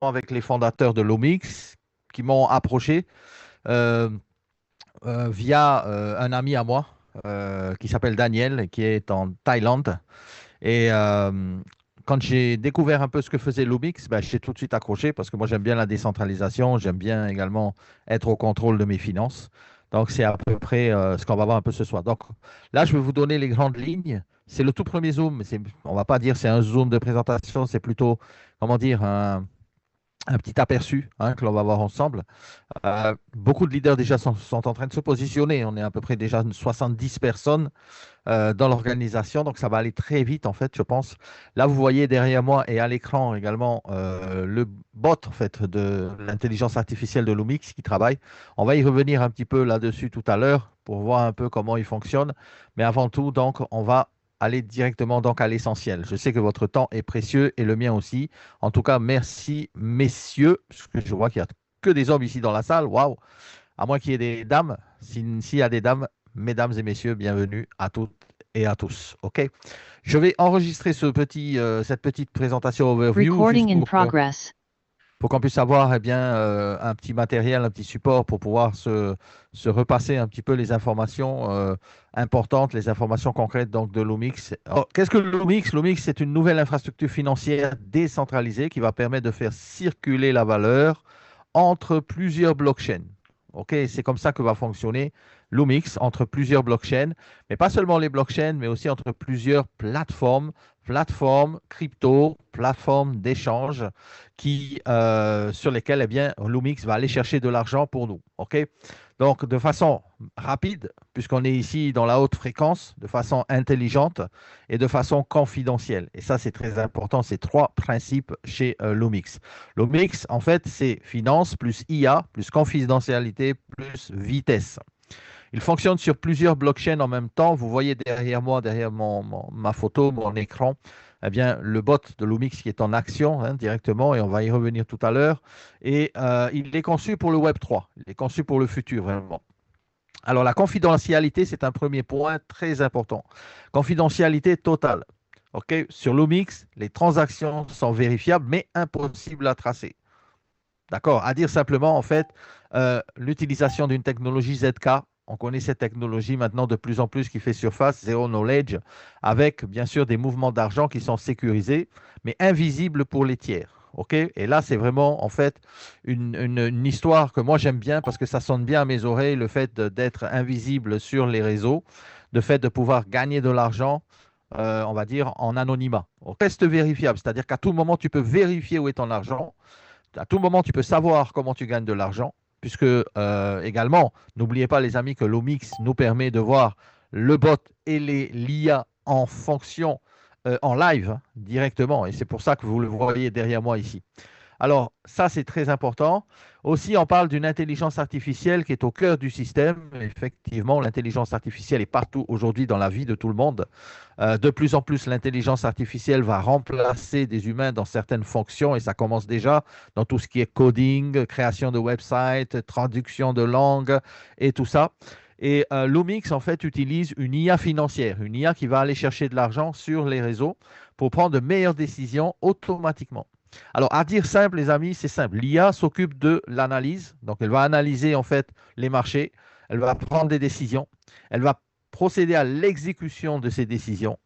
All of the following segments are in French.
avec les fondateurs de Lomix qui m'ont approché euh, via un ami à moi qui s'appelle Daniel, qui est en Thaïlande. Et quand j'ai découvert un peu ce que faisait Lumix, ben, j'ai tout de suite accroché parce que moi j'aime bien la décentralisation, j'aime bien également être au contrôle de mes finances. Donc c'est à peu près ce qu'on va voir un peu ce soir. Donc là, je vais vous donner les grandes lignes. C'est le tout premier Zoom. On va pas dire c'est un Zoom de présentation, c'est plutôt, comment dire, un petit aperçu que l'on va voir ensemble. Beaucoup de leaders déjà sont en train de se positionner. On est à peu près déjà 70 personnes dans l'organisation. Donc, ça va aller très vite, en fait, je pense. Là, vous voyez derrière moi et à l'écran également le bot, en fait, de l'intelligence artificielle de Lumix qui travaille. On va y revenir un petit peu là-dessus tout à l'heure pour voir un peu comment il fonctionne. Mais avant tout, donc, on va aller directement donc à l'essentiel. Je sais que votre temps est précieux et le mien aussi. En tout cas, merci, messieurs, parce que je vois qu'il n'y a que des hommes ici dans la salle. Waouh! À moins qu'il y ait des dames. S'il y a des dames, mesdames et messieurs, bienvenue à toutes et à tous. OK? Je vais enregistrer cette petite présentation overview juste Recording in progress. pour qu'on puisse avoir eh bien, un petit matériel, un petit support pour pouvoir se repasser un petit peu les informations importantes, les informations concrètes donc, de Lumix. Alors, qu'est-ce que Lumix? Lumix, c'est une nouvelle infrastructure financière décentralisée qui va permettre de faire circuler la valeur entre plusieurs blockchains. OK, c'est comme ça que va fonctionner Lumix entre plusieurs blockchains, mais pas seulement les blockchains, mais aussi entre plusieurs plateformes crypto, plateformes d'échange sur lesquelles eh bien, Lumix va aller chercher de l'argent pour nous. OK? Donc, de façon rapide, puisqu'on est ici dans la haute fréquence, de façon intelligente et de façon confidentielle. Et ça, c'est très important, ces trois principes chez Lumix. Lumix, en fait, c'est finance plus IA, plus confidentialité, plus vitesse. Il fonctionne sur plusieurs blockchains en même temps. Vous voyez derrière moi, derrière ma photo, mon écran, eh bien, le bot de Lumix qui est en action directement, et on va y revenir tout à l'heure. Et il est conçu pour le Web3. Il est conçu pour le futur, vraiment. Alors, la confidentialité, c'est un premier point très important. Confidentialité totale. OK? Sur Lumix, les transactions sont vérifiables, mais impossibles à tracer. D'accord? À dire simplement, en fait, l'utilisation d'une technologie ZK, on connaît cette technologie maintenant de plus en plus qui fait surface, Zero Knowledge, avec bien sûr des mouvements d'argent qui sont sécurisés, mais invisibles pour les tiers. OK? Et là, c'est vraiment en fait une histoire que moi j'aime bien parce que ça sonne bien à mes oreilles, le fait d'être invisible sur les réseaux, le fait de pouvoir gagner de l'argent, on va dire, en anonymat. Reste vérifiable, c'est-à-dire qu'à tout moment, tu peux vérifier où est ton argent. À tout moment, tu peux savoir comment tu gagnes de l'argent, puisque également, n'oubliez pas les amis que l'Omix nous permet de voir le bot et l'IA en fonction, en live directement, et c'est pour ça que vous le voyez derrière moi ici. Alors, ça, c'est très important. Aussi, on parle d'une intelligence artificielle qui est au cœur du système. Effectivement, l'intelligence artificielle est partout aujourd'hui dans la vie de tout le monde. De plus en plus, l'intelligence artificielle va remplacer des humains dans certaines fonctions et ça commence déjà dans tout ce qui est coding, création de websites, traduction de langue et tout ça. Et Lumix, en fait, utilise une IA financière, une IA qui va aller chercher de l'argent sur les réseaux pour prendre de meilleures décisions automatiquement. Alors, à dire simple, les amis, c'est simple. L'IA s'occupe de l'analyse. Donc, elle va analyser en fait les marchés. Elle va prendre des décisions. Elle va procéder à l'exécution de ces décisions.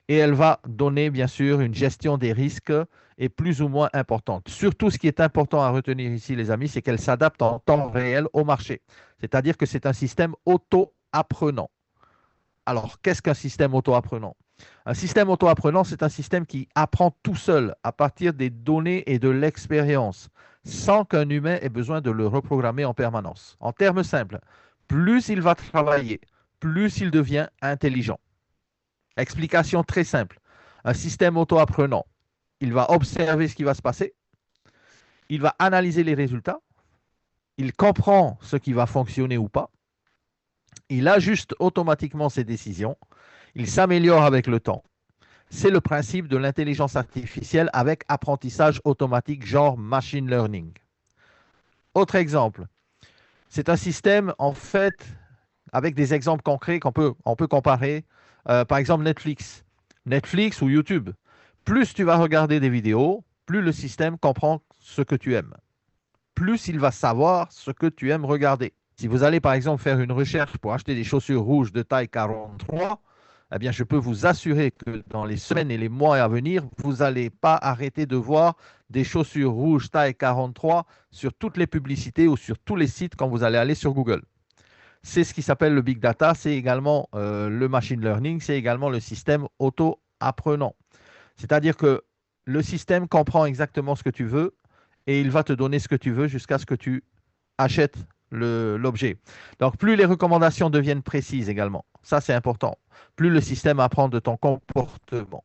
Et elle va donner, bien sûr, une gestion des risques et plus ou moins importante. Surtout, ce qui est important à retenir ici, les amis, c'est qu'elle s'adapte en temps réel au marché. C'est-à-dire que c'est un système auto-apprenant. Alors, qu'est-ce qu'un système auto-apprenant? Un système auto-apprenant, c'est un système qui apprend tout seul à partir des données et de l'expérience, sans qu'un humain ait besoin de le reprogrammer en permanence. En termes simples, plus il va travailler, plus il devient intelligent. Explication très simple. Un système auto-apprenant, il va observer ce qui va se passer, il va analyser les résultats, il comprend ce qui va fonctionner ou pas, il ajuste automatiquement ses décisions, il s'améliore avec le temps. C'est le principe de l'intelligence artificielle avec apprentissage automatique, genre machine learning. Autre exemple, c'est un système en fait avec des exemples concrets on peut comparer. Par exemple, Netflix ou YouTube. Plus tu vas regarder des vidéos, plus le système comprend ce que tu aimes, plus il va savoir ce que tu aimes regarder. Si vous allez par exemple faire une recherche pour acheter des chaussures rouges de taille 43, eh bien, je peux vous assurer que dans les semaines et les mois à venir, vous n'allez pas arrêter de voir des chaussures rouges taille 43 sur toutes les publicités ou sur tous les sites quand vous allez aller sur Google. C'est ce qui s'appelle le big data, c'est également le machine learning, c'est également le système auto-apprenant. C'est-à-dire que le système comprend exactement ce que tu veux et il va te donner ce que tu veux jusqu'à ce que tu achètes l'objet. Donc, plus les recommandations deviennent précises également, ça c'est important, plus le système apprend de ton comportement.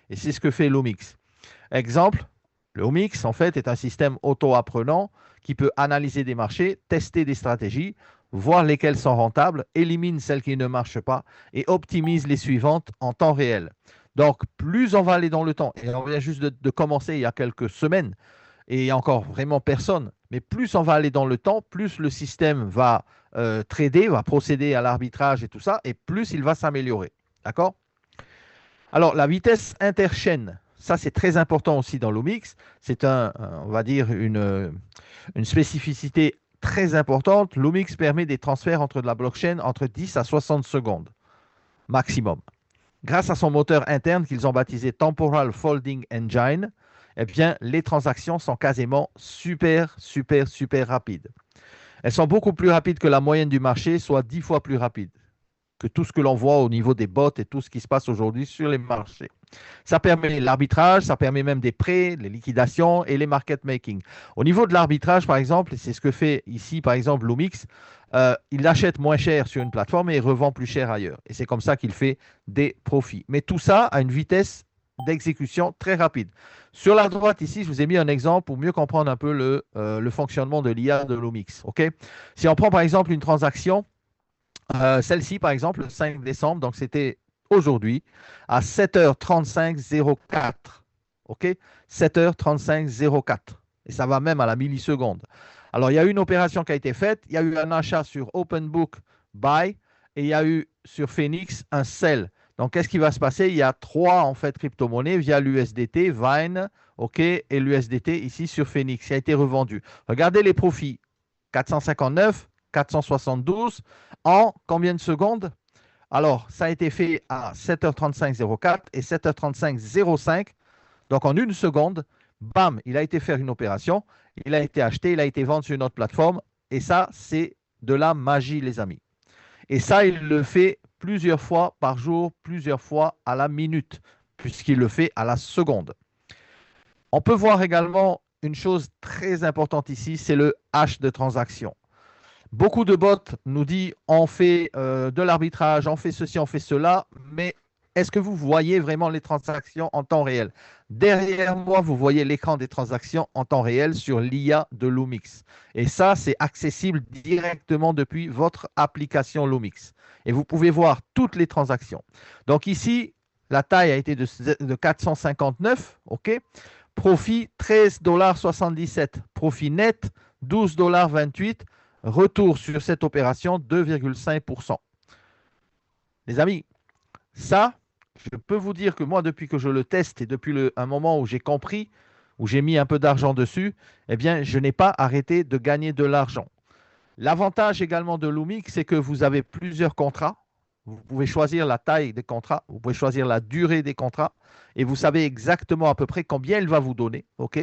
Et c'est ce que fait Lumix. Exemple, le Lumix, en fait, est un système auto-apprenant qui peut analyser des marchés, tester des stratégies, voir lesquelles sont rentables, élimine celles qui ne marchent pas et optimise les suivantes en temps réel. Donc, plus on va aller dans le temps, et on vient juste de commencer il y a quelques semaines, et il n'y a encore vraiment personne, mais plus on va aller dans le temps, plus le système va trader, va procéder à l'arbitrage et tout ça, et plus il va s'améliorer. D'accord? Alors, la vitesse interchaîne, ça c'est très important aussi dans Lumix. C'est on va dire une spécificité très importante. Lumix permet des transferts entre de la blockchain entre 10 à 60 secondes maximum. Grâce à son moteur interne qu'ils ont baptisé Temporal Folding Engine, eh bien, les transactions sont quasiment super rapides. Elles sont beaucoup plus rapides que la moyenne du marché, soit 10 fois plus rapides que tout ce que l'on voit au niveau des bots et tout ce qui se passe aujourd'hui sur les marchés. Ça permet l'arbitrage, ça permet même des prêts, les liquidations et les market making. Au niveau de l'arbitrage, par exemple, c'est ce que fait ici, par exemple, Lumix, il achète moins cher sur une plateforme et il revend plus cher ailleurs. Et c'est comme ça qu'il fait des profits. Mais tout ça à une vitesse d'exécution très rapide. Sur la droite, ici, je vous ai mis un exemple pour mieux comprendre un peu le fonctionnement de l'IA de Lumix. Okay? Si on prend par exemple une transaction, celle-ci, par exemple, le 5 décembre, donc c'était aujourd'hui, à 7h35,04. OK? 7h35,04. Et ça va même à la milliseconde. Alors, il y a eu une opération qui a été faite. Il y a eu un achat sur OpenBook Buy et il y a eu sur Phoenix un sell. Donc, qu'est-ce qui va se passer? Il y a trois, en fait, crypto-monnaies via l'USDT, Vine, OK, et l'USDT ici sur Phoenix qui a été revendu. Regardez les profits. 459, 472 en combien de secondes? Alors, ça a été fait à 7h35,04 et 7h35,05. Donc, en une seconde, bam, il a été faire une opération, il a été acheté, il a été vendu sur une autre plateforme. Et ça, c'est de la magie, les amis. Et ça, il le fait plusieurs fois par jour, plusieurs fois à la minute, puisqu'il le fait à la seconde. On peut voir également une chose très importante ici, c'est le hash de transaction. Beaucoup de bots nous disent on fait de l'arbitrage, on fait ceci, on fait cela, mais est-ce que vous voyez vraiment les transactions en temps réel? Derrière moi, vous voyez l'écran des transactions en temps réel sur l'IA de Lumix. Et ça, c'est accessible directement depuis votre application Lumix. Et vous pouvez voir toutes les transactions. Donc ici, la taille a été de 459, OK? Profit 13,77 $. Profit net 12,28 $. Retour sur cette opération 2,5%. Les amis, ça, je peux vous dire que moi, depuis que je le teste et depuis un moment où j'ai compris, où j'ai mis un peu d'argent dessus, eh bien, je n'ai pas arrêté de gagner de l'argent. L'avantage également de Lumix, c'est que vous avez plusieurs contrats. Vous pouvez choisir la taille des contrats, vous pouvez choisir la durée des contrats et vous savez exactement à peu près combien il va vous donner, OK,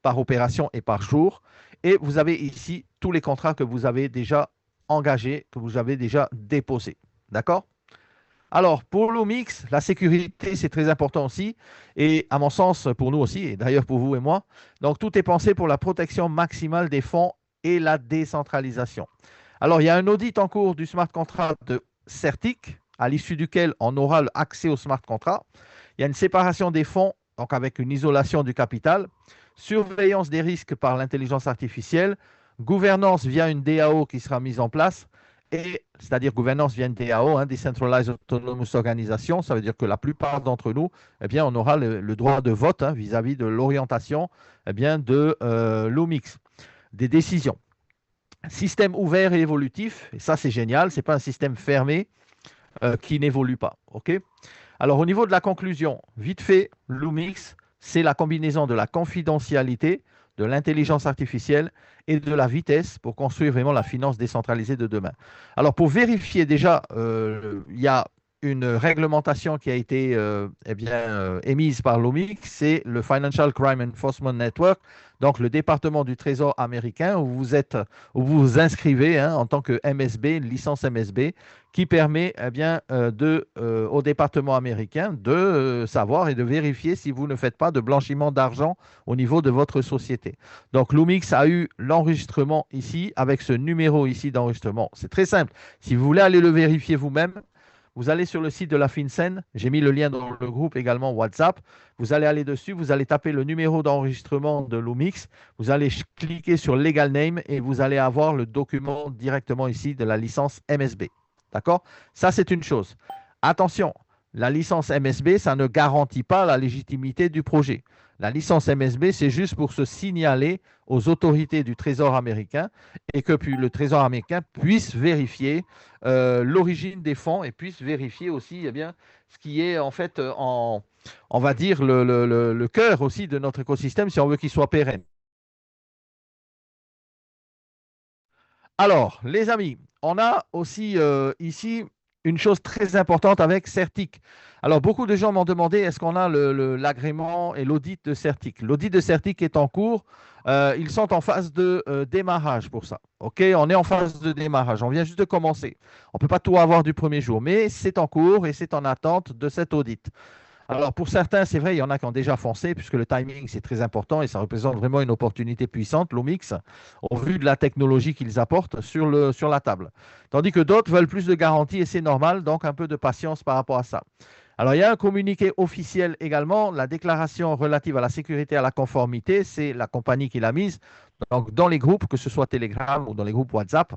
par opération et par jour. Et vous avez ici tous les contrats que vous avez déjà engagés, que vous avez déjà déposés. D'accord? Alors, pour Lumix, la sécurité, c'est très important aussi. Et à mon sens, pour nous aussi, et d'ailleurs pour vous et moi. Donc, tout est pensé pour la protection maximale des fonds et la décentralisation. Alors, il y a un audit en cours du smart contract de Certic, à l'issue duquel on aura accès au smart contract. Il y a une séparation des fonds, donc avec une isolation du capital, surveillance des risques par l'intelligence artificielle, gouvernance via une DAO qui sera mise en place, c'est-à-dire gouvernance via une DAO, hein, Decentralized Autonomous Organization. Ça veut dire que la plupart d'entre nous, eh bien, on aura le droit de vote hein, vis-à-vis de l'orientation eh bien, de Lumix, des décisions. Système ouvert et évolutif, et ça c'est génial, ce n'est pas un système fermé qui n'évolue pas. Okay. Alors au niveau de la conclusion, vite fait, Lumix, c'est la combinaison de la confidentialité, de l'intelligence artificielle et de la vitesse pour construire vraiment la finance décentralisée de demain. Alors, pour vérifier déjà, il y a une réglementation qui a été émise par l'OMIC, c'est le Financial Crime Enforcement Network, donc le département du Trésor américain où vous vous inscrivez en tant que MSB, une licence MSB, qui permet au département américain de savoir et de vérifier si vous ne faites pas de blanchiment d'argent au niveau de votre société. Donc l'OMIX a eu l'enregistrement ici avec ce numéro ici d'enregistrement. C'est très simple. Si vous voulez aller le vérifier vous-même, vous allez sur le site de la FinCEN, j'ai mis le lien dans le groupe également WhatsApp, vous allez aller dessus, vous allez taper le numéro d'enregistrement de l'OMIX, vous allez cliquer sur Legal Name et vous allez avoir le document directement ici de la licence MSB. D'accord? Ça, c'est une chose. Attention, la licence MSB, ça ne garantit pas la légitimité du projet. La licence MSB, c'est juste pour se signaler aux autorités du Trésor américain et que le Trésor américain puisse vérifier l'origine des fonds et puisse vérifier aussi ce qui est en fait, on va dire, le cœur aussi de notre écosystème si on veut qu'il soit pérenne. Alors, les amis, on a aussi ici une chose très importante avec Certic. Alors, beaucoup de gens m'ont demandé est-ce qu'on a l'agrément et l'audit de Certic. L'audit de Certic est en cours. Ils sont en phase de démarrage pour ça. OK, on est en phase de démarrage. On vient juste de commencer. On ne peut pas tout avoir du premier jour, mais c'est en cours et c'est en attente de cet audit. Alors, pour certains, c'est vrai, il y en a qui ont déjà foncé, puisque le timing, c'est très important et ça représente vraiment une opportunité puissante, l'OMIX, au vu de la technologie qu'ils apportent sur la table. Tandis que d'autres veulent plus de garanties et c'est normal, donc un peu de patience par rapport à ça. Alors, il y a un communiqué officiel également, la déclaration relative à la sécurité et à la conformité, c'est la compagnie qui l'a mise, donc dans les groupes, que ce soit Telegram ou dans les groupes WhatsApp.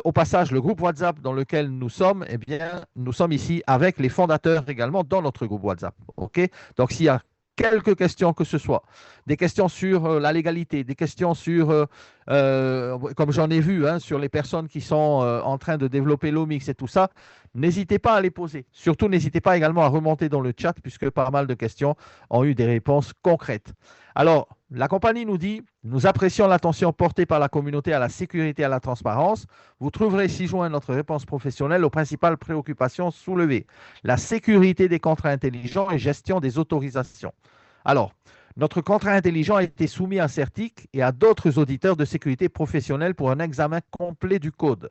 Au passage, le groupe WhatsApp dans lequel nous sommes, eh bien, nous sommes ici avec les fondateurs également dans notre groupe WhatsApp. OK? Donc, s'il y a quelques questions que ce soit, des questions sur la légalité, des questions sur, comme j'en ai vu, sur les personnes qui sont en train de développer l'OMIX et tout ça, n'hésitez pas à les poser. Surtout, n'hésitez pas également à remonter dans le chat puisque pas mal de questions ont eu des réponses concrètes. Alors, la compagnie nous dit, nous apprécions l'attention portée par la communauté à la sécurité et à la transparence. Vous trouverez ci-joint notre réponse professionnelle aux principales préoccupations soulevées. La sécurité des contrats intelligents et gestion des autorisations. Alors, notre contrat intelligent a été soumis à Certic et à d'autres auditeurs de sécurité professionnelle pour un examen complet du code.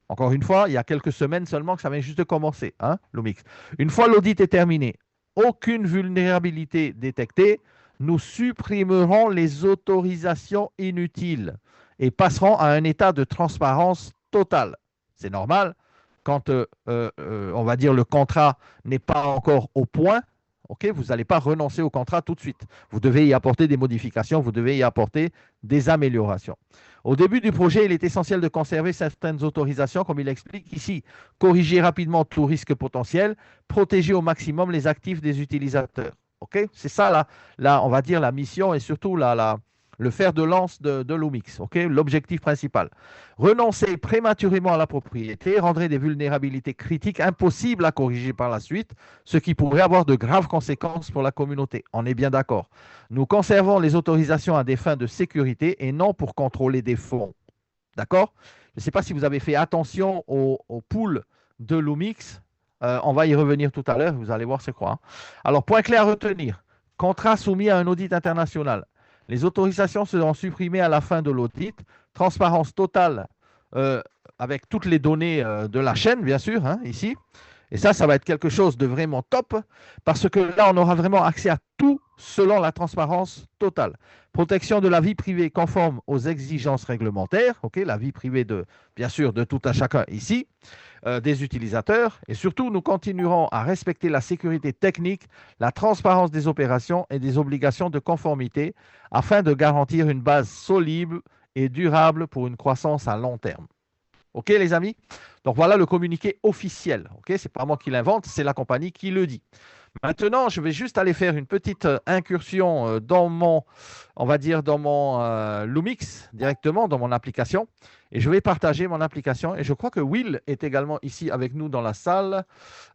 Encore une fois, il y a quelques semaines seulement que ça vient juste de commencer, l'OMIX. Une fois l'audit est terminé, aucune vulnérabilité détectée, nous supprimerons les autorisations inutiles et passerons à un état de transparence totale. C'est normal, quand on va dire le contrat n'est pas encore au point, okay, vous n'allez pas renoncer au contrat tout de suite. Vous devez y apporter des modifications, vous devez y apporter des améliorations. Au début du projet, il est essentiel de conserver certaines autorisations, comme il explique ici. Corriger rapidement tout risque potentiel, protéger au maximum les actifs des utilisateurs. Okay, c'est ça, on va dire, la mission et surtout le fer de lance de l'OMIX, okay, l'objectif principal. Renoncer prématurément à la propriété rendrait des vulnérabilités critiques impossibles à corriger par la suite, ce qui pourrait avoir de graves conséquences pour la communauté. On est bien d'accord. Nous conservons les autorisations à des fins de sécurité et non pour contrôler des fonds. D'accord? Je ne sais pas si vous avez fait attention au pool de l'OMIX. On va y revenir tout à l'heure, vous allez voir c'est quoi. Alors, point clé à retenir. Contrat soumis à un audit international. Les autorisations seront supprimées à la fin de l'audit. Transparence totale avec toutes les données de la chaîne, bien sûr, ici. Et ça va être quelque chose de vraiment top parce que là, on aura vraiment accès à tout selon la transparence totale. Protection de la vie privée conforme aux exigences réglementaires, okay, la vie privée bien sûr, de tout un chacun ici, des utilisateurs. Et surtout, nous continuerons à respecter la sécurité technique, la transparence des opérations et des obligations de conformité afin de garantir une base solide et durable pour une croissance à long terme. OK, les amis? Donc, voilà le communiqué officiel. OK, ce n'est pas moi qui l'invente, c'est la compagnie qui le dit. Maintenant, je vais juste aller faire une petite incursion on va dire, dans mon Lumix directement, dans mon application. Et je vais partager mon application. Et je crois que Will est également ici avec nous dans la salle.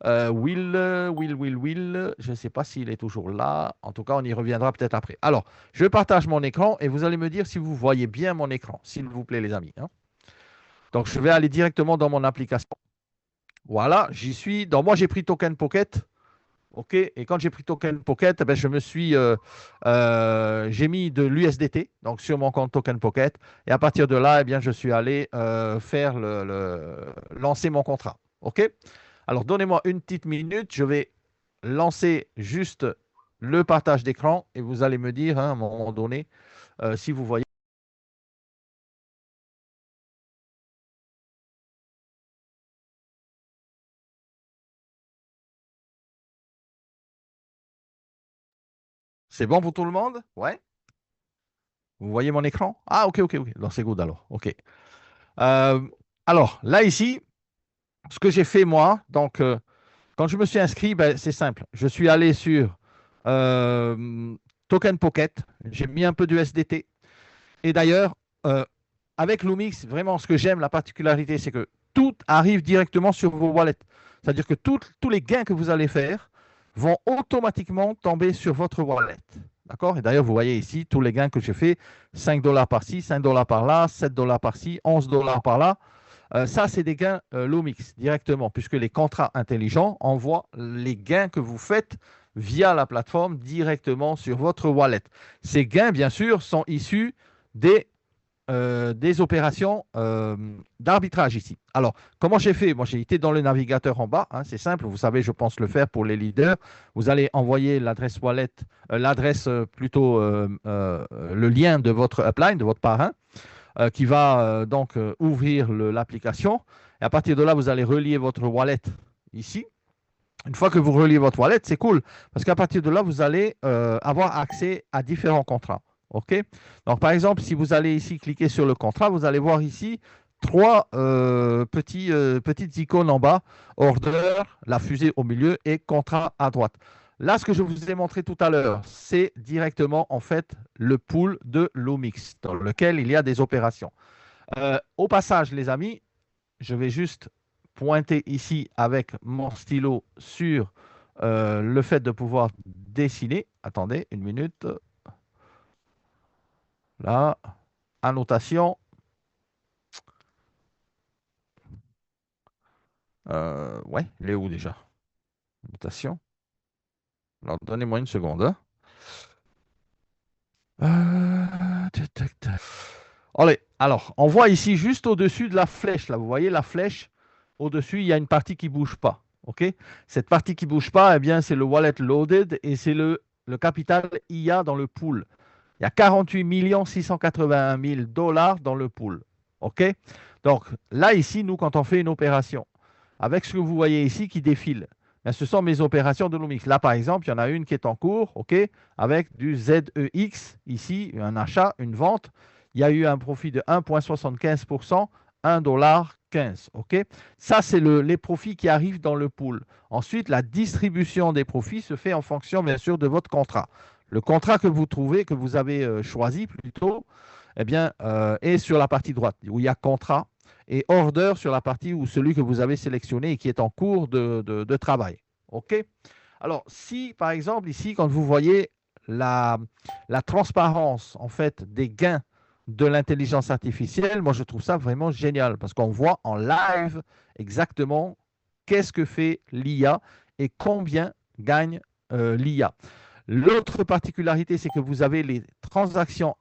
Will. Je ne sais pas s'il est toujours là. En tout cas, on y reviendra peut-être après. Alors, je partage mon écran et vous allez me dire si vous voyez bien mon écran, s'il vous plaît, les amis, hein. Donc, je vais aller directement dans mon application. Voilà, j'y suis. Donc, moi, j'ai pris Token Pocket. OK. Et quand j'ai pris Token Pocket, eh ben, j'ai mis de l'USDT donc sur mon compte Token Pocket. Et à partir de là, eh bien, je suis allé faire lancer mon contrat. OK. Alors, donnez-moi une petite minute. Je vais lancer juste le partage d'écran et vous allez me dire, hein, à un moment donné, si vous voyez. C'est bon pour tout le monde? Ouais. Vous voyez mon écran? Ah, OK. Donc, c'est good alors. OK. Euh, alors, là, ici, ce que j'ai fait moi, donc, quand je me suis inscrit, ben, c'est simple. Je suis allé sur Token Pocket. J'ai mis un peu de SDT. Et d'ailleurs, euh, avec Lumix, vraiment, ce que j'aime, la particularité, c'est que tout arrive directement sur vos wallets. C'est-à-dire que tous les gains que vous allez faire vont automatiquement tomber sur votre wallet. D'accord? Et d'ailleurs, vous voyez ici tous les gains que j'ai fait, 5 dollars par-ci, 5 dollars par-là, 7 dollars par-ci, 11 dollars par-là. Ça, c'est des gains Lumix directement, puisque les contrats intelligents envoient les gains que vous faites via la plateforme directement sur votre wallet. Ces gains, bien sûr, sont issus des des opérations d'arbitrage ici. Alors, comment j'ai fait? Moi, j'ai été dans le navigateur en bas, hein, c'est simple, vous savez, je pense le faire pour les leaders. Vous allez envoyer l'adresse wallet, l'adresse plutôt le lien de votre upline, de votre parrain, qui va donc ouvrir l'application. Et à partir de là, vous allez relier votre wallet ici. Une fois que vous reliez votre wallet, c'est cool parce qu'à partir de là, vous allez avoir accès à différents contrats. OK? Donc, par exemple, si vous allez ici cliquer sur le contrat, vous allez voir ici trois petites icônes en bas, order, la fusée au milieu et contrat à droite. Là, ce que je vous ai montré tout à l'heure, c'est directement en fait le pool de Lumix dans lequel il y a des opérations. Au passage, les amis, je vais juste pointer ici avec mon stylo sur le fait de pouvoir dessiner. Attendez une minute. Là, annotation. Ouais, il est où déjà? Annotation. Alors, donnez-moi une seconde, hein. Allez, alors, on voit ici juste au-dessus de la flèche, là, vous voyez la flèche, au-dessus, il y a une partie qui ne bouge pas. OK? Cette partie qui ne bouge pas, eh bien, c'est le wallet loaded et c'est le capital IA dans le pool. Il y a 48 681 000 dollars dans le pool. OK? Donc, là, ici, nous, quand on fait une opération, avec ce que vous voyez ici qui défile, ben, ce sont mes opérations de Lumix. Là, par exemple, il y en a une qui est en cours, OK, avec du ZEX, ici, un achat, une vente. Il y a eu un profit de 1,75%, 1,15 $. OK? Ça, c'est les profits qui arrivent dans le pool. Ensuite, la distribution des profits se fait en fonction, bien sûr, de votre contrat. Le contrat que vous trouvez, que vous avez choisi plutôt, eh bien, est sur la partie droite, où il y a contrat, et order sur la partie où celui que vous avez sélectionné et qui est en cours de travail. OK? Alors, si par exemple ici, quand vous voyez la, la transparence en fait des gains de l'intelligence artificielle, moi je trouve ça vraiment génial parce qu'on voit en live exactement qu'est-ce que fait l'IA et combien gagne l'IA. L'autre particularité, c'est que vous avez les transactions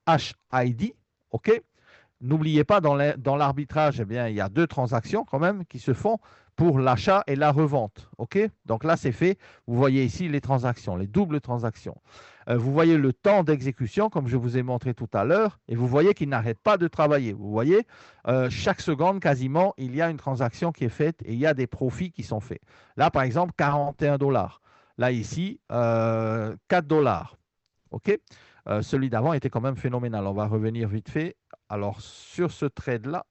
HID, OK? N'oubliez pas, dans l'arbitrage, eh bien, il y a deux transactions quand même qui se font pour l'achat et la revente. OK? Donc là, c'est fait. Vous voyez ici les transactions, les doubles transactions. Vous voyez le temps d'exécution, comme je vous ai montré tout à l'heure, et vous voyez qu'il n'arrête pas de travailler. Vous voyez, chaque seconde, quasiment, il y a une transaction qui est faite et il y a des profits qui sont faits. Là, par exemple, 41 dollars. Là, ici, 4 dollars. OK? Celui d'avant était quand même phénoménal. On va revenir vite fait. Alors, sur ce trade-là,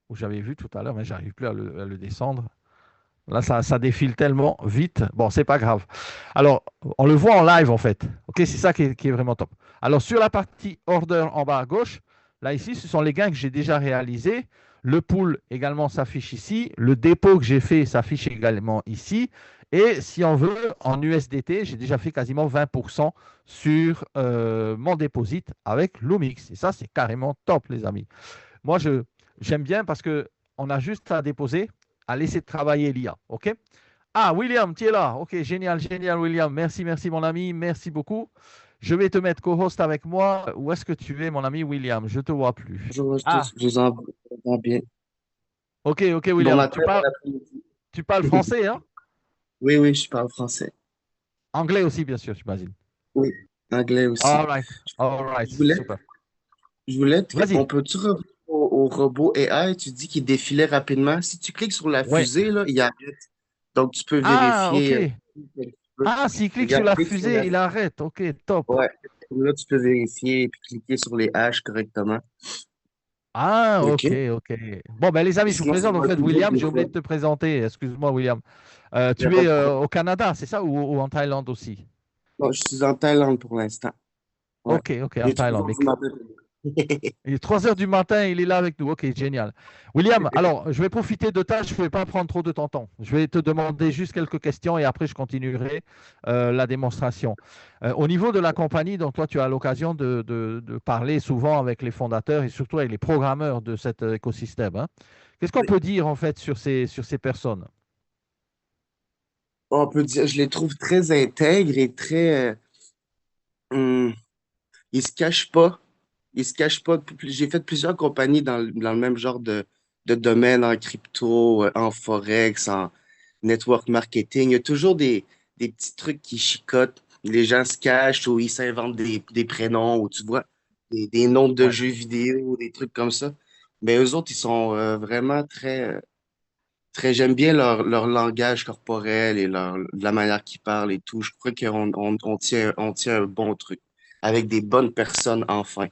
où j'avais vu tout à l'heure, mais j'arrive plus à le descendre. Là, ça défile tellement vite. Bon, c'est pas grave. Alors, on le voit en live en fait. OK, c'est ça qui est vraiment top. Alors, sur la partie order en bas à gauche, là ici, ce sont les gains que j'ai déjà réalisés. Le pool également s'affiche ici. Le dépôt que j'ai fait s'affiche également ici. Et si on veut, en USDT, j'ai déjà fait quasiment 20% sur mon déposit avec Lumix. Et ça, c'est carrément top, les amis. Moi, j'aime bien parce que on a juste à déposer, à laisser travailler l'IA. OK? Ah, William, tu es là. OK, génial, génial, William. Merci, merci, mon ami. Merci beaucoup. Je vais te mettre co-host avec moi. Où est-ce que tu es, mon ami William? Je ne te vois plus. Bonjour à Ah, tous, je vous entends bien. OK, OK, Bon William. matin, bon après-midi. Tu parles français, hein? Oui, oui, je parle français. Anglais aussi, bien sûr, j'imagine. Oui, anglais aussi. All right, all right, Je voulais, super. on Vas-y. peut-tu revenir au robot AI? Tu dis qu'il défilait rapidement. Si tu cliques sur la Ouais. fusée, là, il arrête. Donc, tu peux Ah, vérifier OK. un petit peu. Ah, s'il clique sur Regarde, la clique sur la fusée, il arrête. OK, top. ouais. Là, tu peux vérifier et puis cliquer sur les haches correctement. Ah, OK? ok, ok. Bon, ben les amis, je vous Sinon, ça présente en va fait toujours William. des J'ai oublié fois. de te présenter. Excuse-moi, William. Il n'y a Tu pas es de problème. au Canada, c'est ça, ou en Thaïlande aussi? Bon, je suis en Thaïlande pour l'instant. Ouais. Ok, ok, Il en est 3 Thaïlande. heures du matin. Il est 3 heures du matin, il est là avec nous. Ok, génial. William, alors, je vais profiter de ta, je ne vais pas prendre trop de ton temps. Je vais te demander juste quelques questions et après, je continuerai la démonstration. Au niveau de la compagnie, donc toi, tu as l'occasion de parler souvent avec les fondateurs et surtout avec les programmeurs de cet écosystème, hein. Qu'est-ce qu'on peut dire en fait sur ces personnes? On peut dire, je les trouve très intègres et très. Hum, ils se cachent pas. Ils se cachent pas. J'ai fait plusieurs compagnies dans le même genre de domaine, en crypto, en forex, en network marketing. Il y a toujours des petits trucs qui chicotent. Les gens se cachent ou ils s'inventent des prénoms ou tu vois, des noms de Ouais. jeux vidéo, des trucs comme ça. Mais eux autres, ils sont vraiment très, j'aime bien leur langage corporel et la manière qu'ils parlent et tout. Je crois on tient un bon truc avec des bonnes personnes enfin.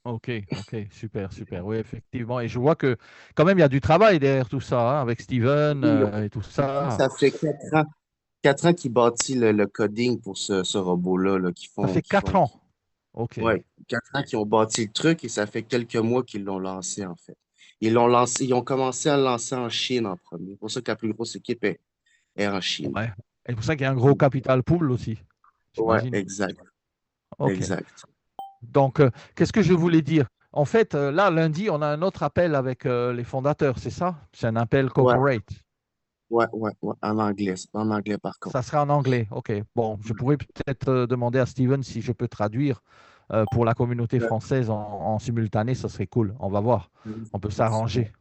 Ok, ok, super, super. Oui, effectivement. Et je vois que quand même, il y a du travail derrière tout ça, hein, avec Steven Oui, et tout ça. ça fait 4 ans, 4 ans qu'ils bâtit le coding pour ce robot-là, là, Ça fait qui 4 font, ans. Ok. ouais, 4 ans qu'ils ont bâti le truc et ça fait quelques mois qu'ils l'ont lancé, en fait. Ils l'ont lancé, ils ont commencé à le lancer en Chine en premier. C'est pour ça que la plus grosse équipe est en Chine. Ouais. Et c'est pour ça qu'il y a un gros capital pool aussi, Ouais, j'imagine. exact, Ok. exact. Donc, qu'est-ce que je voulais dire? En fait, là, lundi, on a un autre appel avec les fondateurs, c'est ça? C'est un appel Ouais, corporate. ouais, en anglais par contre. Ça sera en anglais. OK. Bon, je pourrais peut-être demander à Steven si je peux traduire pour la communauté Ouais. française en simultané. Ça serait cool. On va voir. On peut s'arranger.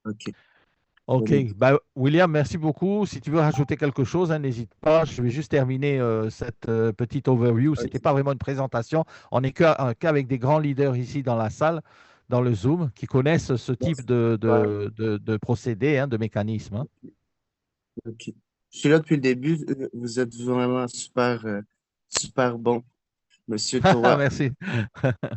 OK. OK. Allez. Bah, William, merci beaucoup. Si tu veux rajouter quelque chose, hein, n'hésite pas. Je vais juste terminer cette petite overview. Ce n'était OK. pas vraiment une présentation. On n'est qu'avec des grands leaders ici dans la salle, dans le Zoom, qui connaissent ce type Merci. Ouais, de procédé, hein, de mécanisme, hein. OK. Je suis là depuis le début. Vous êtes vraiment super bon, Monsieur Toa. Merci.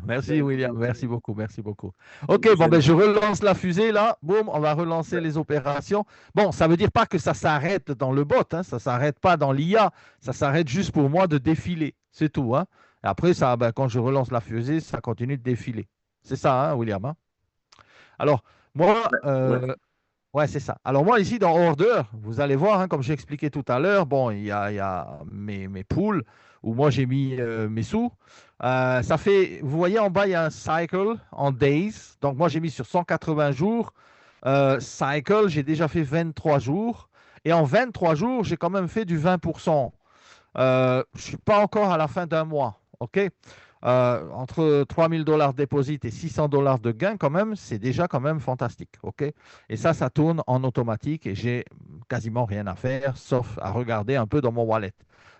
Merci, William. Merci beaucoup. Merci beaucoup. OK, bon, ben, J'aime. je relance la fusée là. Boum, on va relancer les opérations. Bon, ça ne veut dire pas que ça s'arrête dans le bot, hein. Ça ne s'arrête pas dans l'IA. Ça s'arrête juste pour moi de défiler. C'est tout, hein. Et après, ça, ben, quand je relance la fusée, ça continue de défiler. C'est ça, hein, William, hein. Alors, moi, Ouais, ouais, c'est ça. Alors moi, ici, dans Order, vous allez voir, hein, comme j'ai expliqué tout à l'heure, bon, il y a mes pools où moi, j'ai mis mes sous. Ça fait, vous voyez en bas, il y a un cycle en days. Donc moi, j'ai mis sur 180 jours. Cycle, j'ai déjà fait 23 jours. Et en 23 jours, j'ai quand même fait du 20%. Je ne suis pas encore à la fin d'un mois. OK? Entre 3 000 $ de dépôt et 600 $ de gain, quand même, c'est déjà quand même fantastique. OK? Et ça tourne en automatique et j'ai quasiment rien à faire, sauf à regarder un peu dans mon wallet.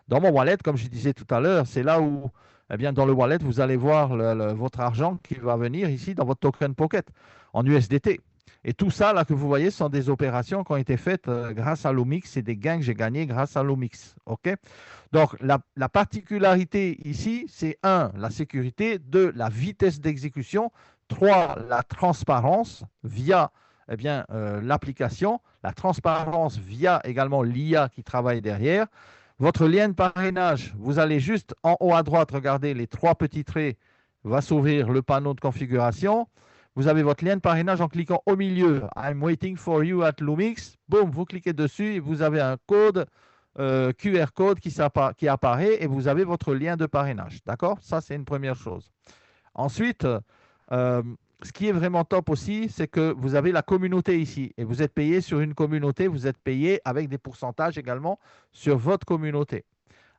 Dans mon wallet, comme je disais tout à l'heure, c'est là où, eh bien, dans le wallet, vous allez voir votre argent qui va venir ici dans votre token pocket en USDT. Et tout ça, là, que vous voyez, sont des opérations qui ont été faites grâce à Lumix et des gains que j'ai gagnés grâce à Lumix. OK? Donc, la particularité ici, c'est un, la sécurité, deux, la vitesse d'exécution, trois, la transparence via eh bien, l'application, la transparence via également l'IA qui travaille derrière. Votre lien de parrainage, vous allez juste en haut à droite regarder les trois petits traits, va s'ouvrir le panneau de configuration. Vous avez votre lien de parrainage en cliquant au milieu. I'm waiting for you at Lumix. Boum, vous cliquez dessus et vous avez un code QR code qui apparaît et vous avez votre lien de parrainage. D'accord? Ça, c'est une première chose. Ensuite, euh, ce qui est vraiment top aussi, c'est que vous avez la communauté ici et vous êtes payé sur une communauté, vous êtes payé avec des pourcentages également sur votre communauté.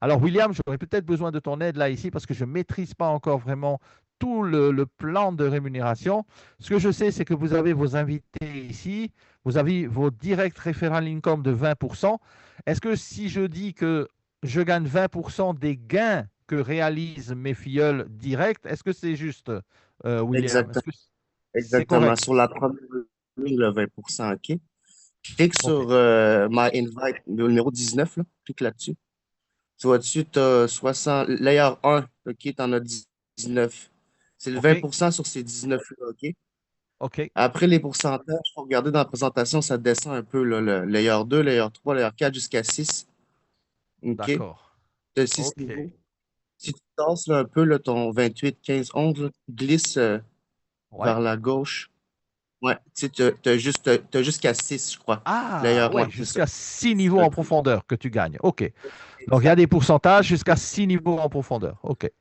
Alors, William, j'aurais peut-être besoin de ton aide là ici parce que je ne maîtrise pas encore vraiment tout le plan de rémunération. Ce que je sais, c'est que vous avez vos invités ici, vous avez vos direct referral income de 20%. Est-ce que si je dis que je gagne 20% des gains que réalisent mes filleuls directs, est-ce que c'est juste, William? Est-ce Exactement. que c'est Exactement. correct? Sur la première ligne, le 20%, OK? Clique OK. sur My Invite, le numéro 19, là. Clique là-dessus. Tu vois dessus, tu as 60, layer 1, OK, tu en as 19. C'est le OK. 20% sur ces 19-là, OK? OK. Après les pourcentages, il faut regarder dans la présentation, ça descend un peu, là, le layer 2, layer 3, layer 4 jusqu'à 6. OK? D'accord. Tu as 6 OK. niveaux. Si tu tasses là, un peu là, ton 28, 15, 11, là, glisse Ouais. vers la gauche. Ouais, tu sais, t'as jusqu'à 6, je crois. Ah, Layer, ouais, ouais, c'est ça. jusqu'à 6 C'est niveaux un en peu. profondeur que tu gagnes. OK. Donc, il y a Exact. des pourcentages jusqu'à 6 niveaux en profondeur. OK,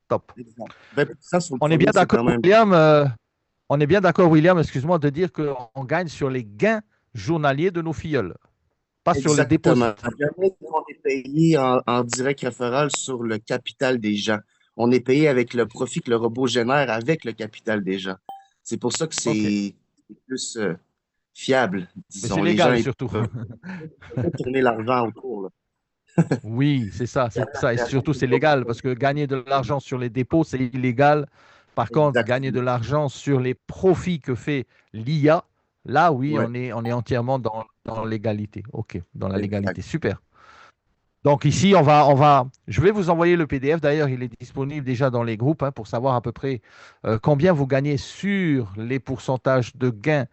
top. Exact. 20% sur le On est bien premier, c'est d'accord, quand même. William. On est bien d'accord, William, excuse-moi, de dire qu'on gagne sur les gains journaliers de nos filleuls, pas sur les Exactement. déposites. Jamais on est payé en direct référal sur le capital des gens. On est payé avec le profit que le robot génère avec le capital des gens. C'est pour ça que OK. c'est plus fiable, Mais c'est disons. Les gens, légal ils surtout. peuvent tourner l'argent autour, là. Oui, c'est ça, c'est ça. Et surtout, c'est légal parce que gagner de l'argent sur les dépôts, c'est illégal. Par contre, gagner de Exactement. l'argent sur les profits que fait l'IA, là, oui, Ouais, on est entièrement dans l'égalité. OK, dans la exact. légalité. Super. Donc ici, je vais vous envoyer le PDF. D'ailleurs, il est disponible déjà dans les groupes hein, pour savoir à peu près combien vous gagnez sur les pourcentages de gains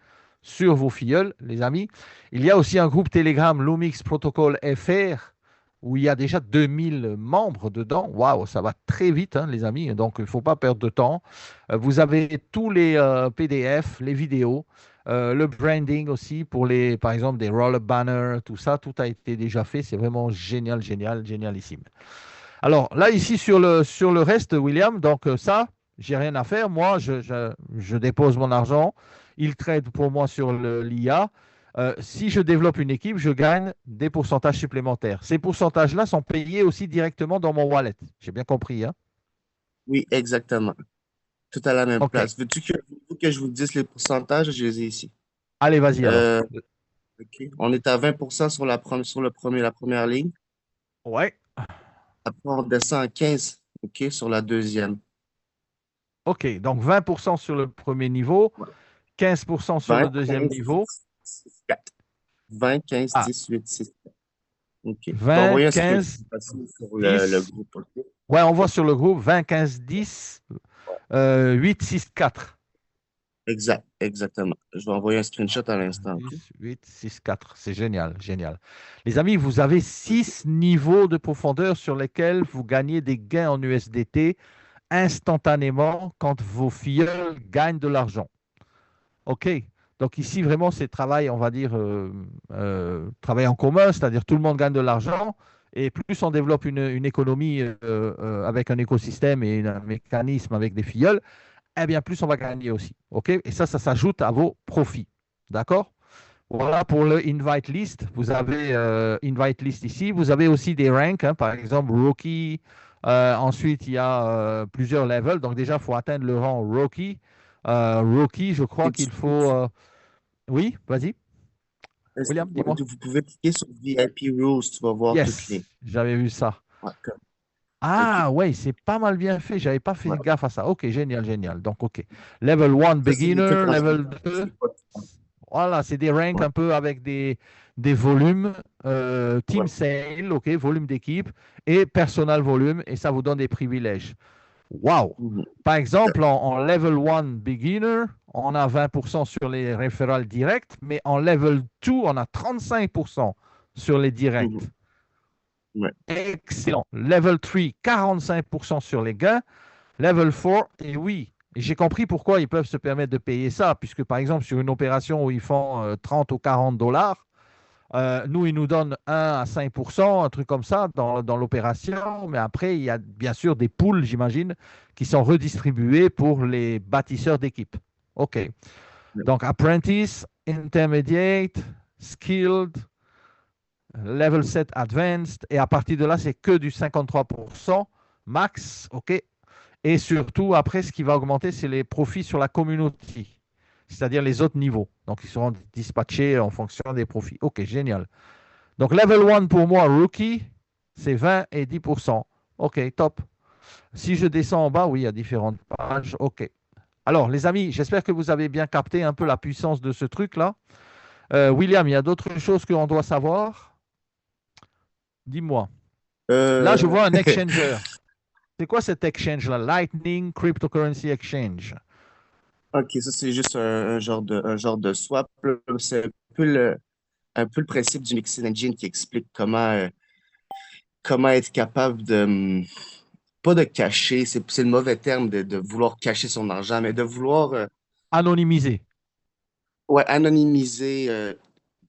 sur vos filleuls, les amis. Il y a aussi un groupe Telegram Lumix Protocol FR où il y a déjà 2000 membres dedans. Waouh, ça va très vite, hein, les amis. Donc, il ne faut pas perdre de temps. Vous avez tous les PDF, les vidéos. Le branding aussi pour les, par exemple, des roll-up banners, tout ça, tout a été déjà fait. C'est vraiment génial, génial, génialissime. Alors là, ici, sur le reste, William, donc ça, j'ai rien à faire. Moi, je dépose mon argent. Il trade pour moi sur l'IA. Si je développe une équipe, je gagne des pourcentages supplémentaires. Ces pourcentages-là sont payés aussi directement dans mon wallet. J'ai bien compris, hein? Oui, exactement. Tout à la même OK. place. Veux-tu que je vous dise les pourcentages? Je les ai ici. Allez, vas-y alors. Euh, OK. On est à 20% sur la première ligne. Ouais. Après, on descend à 15, OK, sur la deuxième. OK. Donc 20% sur le premier niveau, Ouais. 15% sur 20, le deuxième 15, niveau. 10, 6, 4. 20, 15, Ah, 10, 8, 6, 4. OK. Je vais 20, envoyer un screenshot 15, facile sur le 10. groupe. OK? Ouais, on voit sur le groupe 20, 15, 10, 8, 6, 4. Exact, exactement. Je vais envoyer un screenshot à l'instant. 10, OK? 8, 6, 4. C'est génial, génial. Les amis, vous avez 6 niveaux de profondeur sur lesquels vous gagnez des gains en USDT instantanément quand vos filleuls gagnent de l'argent. OK. Donc ici, vraiment, c'est travail, on va dire, travail en commun, c'est-à-dire tout le monde gagne de l'argent. Et plus on développe une économie avec un écosystème et un mécanisme avec des filleuls, eh bien, plus on va gagner aussi. OK? Et ça s'ajoute à vos profits. D'accord? Voilà pour le invite list. Vous avez invite list ici. Vous avez aussi des ranks, hein, par exemple rookie. Ensuite, il y a plusieurs levels. Donc déjà, il faut atteindre le rang rookie. Rookie, je crois Et qu'il faut. Oui, vas-y, William, dis-moi. vous pouvez cliquer sur VIP Rules, tu vas voir toutes Yes, les. j'avais vu ça. Ouais, OK. Ah ouais, c'est pas mal bien fait. J'avais pas fait Ouais. gaffe à ça. Ok, génial, génial. Donc, ok. Level 1 Ça, c'est l'équipe beginner, en level général. 2. C'est pas tout le monde. Voilà, c'est des ranks Ouais. un peu avec des volumes. Team Ouais. sale, ok, volume d'équipe et personal volume. Et ça vous donne des privilèges. Wow! Mhm. Par exemple, en level 1 beginner, on a 20% sur les référals directs, mais en level 2, on a 35% sur les Mhm. directs. Ouais. Excellent. Level 3, 45% sur les gains. Level 4, et oui, et j'ai compris pourquoi ils peuvent se permettre de payer ça, puisque par exemple, sur une opération où ils font 30 ou 40 dollars, nous, ils nous donnent 1 à 5%, un truc comme ça dans l'opération, mais après, il y a bien sûr des poules, j'imagine, qui sont redistribuées pour les bâtisseurs d'équipe. OK. Ouais. Donc, apprentice, intermediate, skilled, level 7 advanced, et à partir de là, c'est que du 53% max. OK. Et surtout, après, ce qui va augmenter, c'est les profits sur la communauté, c'est-à-dire les autres niveaux. Donc, ils seront dispatchés en fonction des profits. OK, génial. Donc, level 1 pour moi, rookie, c'est 20 et 10%. OK, top. Si je descends en bas, oui, il y a différentes pages. OK. Alors, les amis, j'espère que vous avez bien capté un peu la puissance de ce truc-là. William, il y a d'autres choses qu'on doit savoir? Dis-moi. Là, je Euh, vois un exchanger. C'est quoi cet exchange-là? Lightning Cryptocurrency Exchange. OK, ça, c'est juste un genre de swap, là. C'est un peu le principe du Mixing Engine qui explique comment être capable de, pas de cacher, c'est le mauvais terme de vouloir cacher son argent, mais de vouloir Anonymisé. ouais, anonymiser